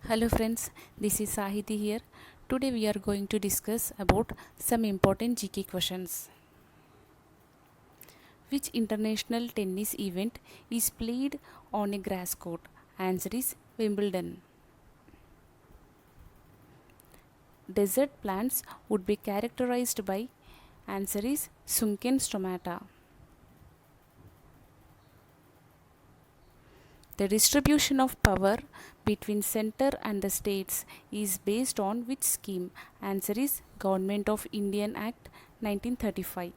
Hello friends, this is Sahiti here. Today we are going to discuss about some important GK questions. Which international tennis event is played on a grass court? Answer is Wimbledon. Desert plants would be characterized by answer is Sunken stomata. The distribution of power between center and the states is based on which scheme? Answer is Government of Indian Act 1935.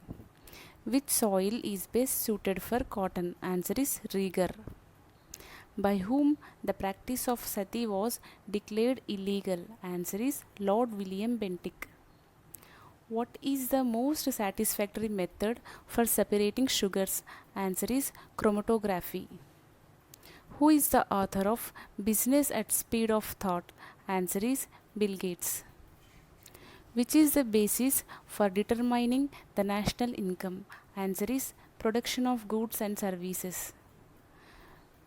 Which soil is best suited for cotton? Answer is Rigar. By whom the practice of sati was declared illegal? Answer is Lord William Bentinck. What is the most satisfactory method for separating sugars? Answer is chromatography. Who is the author of Business at Speed of Thought? Answer is Bill Gates. Which is the basis for determining the national income? Answer is production of goods and services.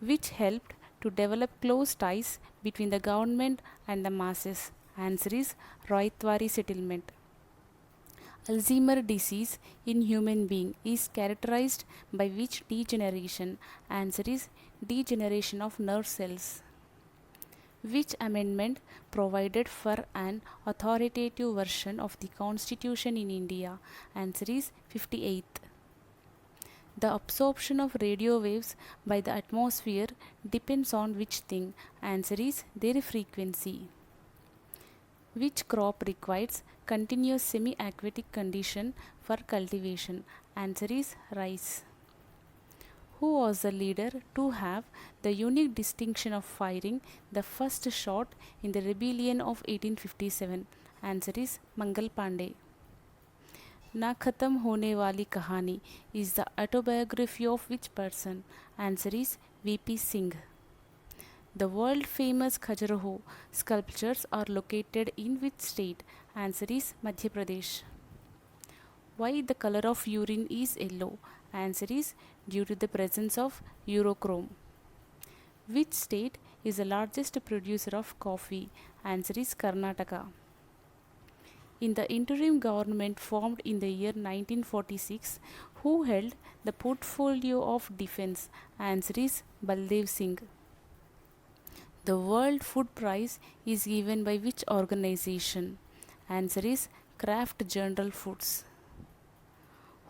Which helped to develop close ties between the government and the masses? Answer is Rohitwari settlement. Alzheimer disease in human being is characterized by which degeneration? Answer is degeneration of nerve cells. Which amendment provided for an authoritative version of the constitution in India? Answer is 58th. The absorption of radio waves by the atmosphere depends on which thing? Answer is their frequency. Which crop requires continuous semi-aquatic condition for cultivation? Answer is rice. Who was the leader to have the unique distinction of firing the first shot in the rebellion of 1857? Answer is Mangal Pandey. Na Khatam Hone Wali Kahani is the autobiography of which person? Answer is V.P. Singh. The world famous Khajuraho sculptures are located in which state? Answer is Madhya Pradesh. Why the color of urine is yellow? Answer is due to the presence of urochrome. Which state is the largest producer of coffee? Answer is Karnataka. In the interim government formed in the year 1946, who held the portfolio of defense? Answer is Baldev Singh. The World Food Prize is given by which organization? Answer is Kraft General Foods.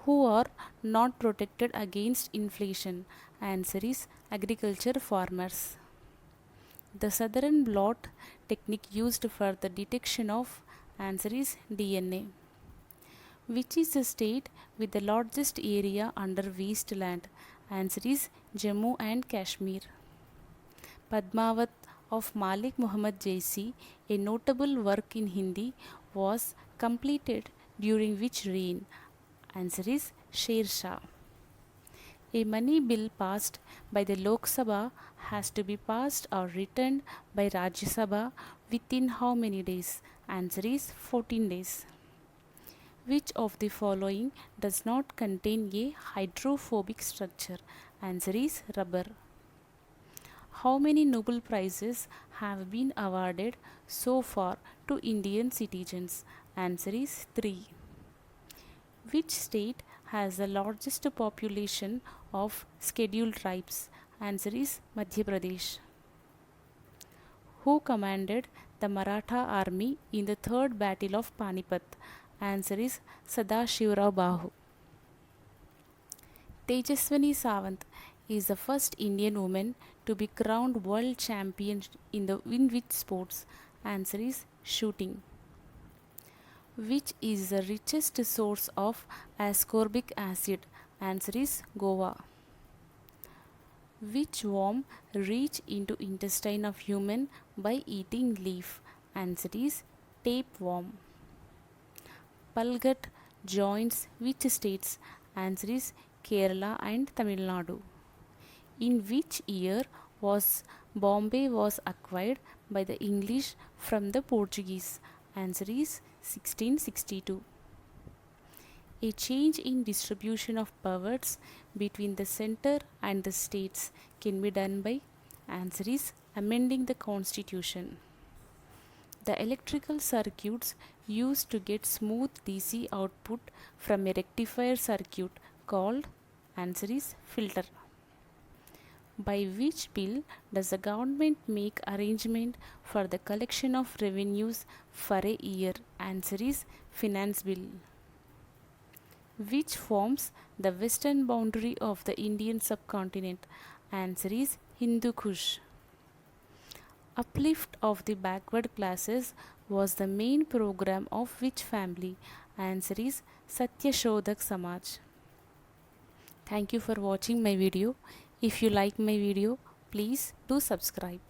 Who are not protected against inflation? Answer is agriculture farmers. The southern blot technique used for the detection of? Answer is DNA. Which is the state with the largest area under wasteland? Answer is Jammu and Kashmir. Padmavat of Malik Muhammad Jaisi, a notable work in Hindi, was completed during which reign? Answer is Sher Shah. A money bill passed by the Lok Sabha has to be passed or returned by Rajya Sabha within how many days? Answer is 14 days. Which of the following does not contain a hydrophobic structure? Answer is rubber. How many Nobel Prizes have been awarded so far to Indian citizens? Answer is 3. Which state has the largest population of scheduled tribes? Answer is Madhya Pradesh. Who commanded the Maratha army in the third battle of Panipat? Answer is Sadashivrao Bahu. Tejaswini Sawant is the first Indian woman to be crowned world champion in which sports? Answer is shooting. Which is the richest source of ascorbic acid? Answer is Goa. Which worm reach into intestine of human by eating leaf? Answer is tapeworm. Palgat joins which states? Answer is Kerala and Tamil Nadu. In which year was Bombay was acquired by the English from the Portuguese? Answer is 1662. A change in distribution of powers between the center and the states can be done by? Answer is amending the constitution. The electrical circuits used to get smooth DC output from a rectifier circuit called, answer is, filter. By which bill does the government make arrangement for the collection of revenues for a year? Answer is finance bill. Which forms the western boundary of the Indian subcontinent? Answer is Hindu Kush. Uplift of the backward classes was the main program of which family? Answer is Satyashodak Samaj. Thank you for watching my video. If you like my video, please do subscribe.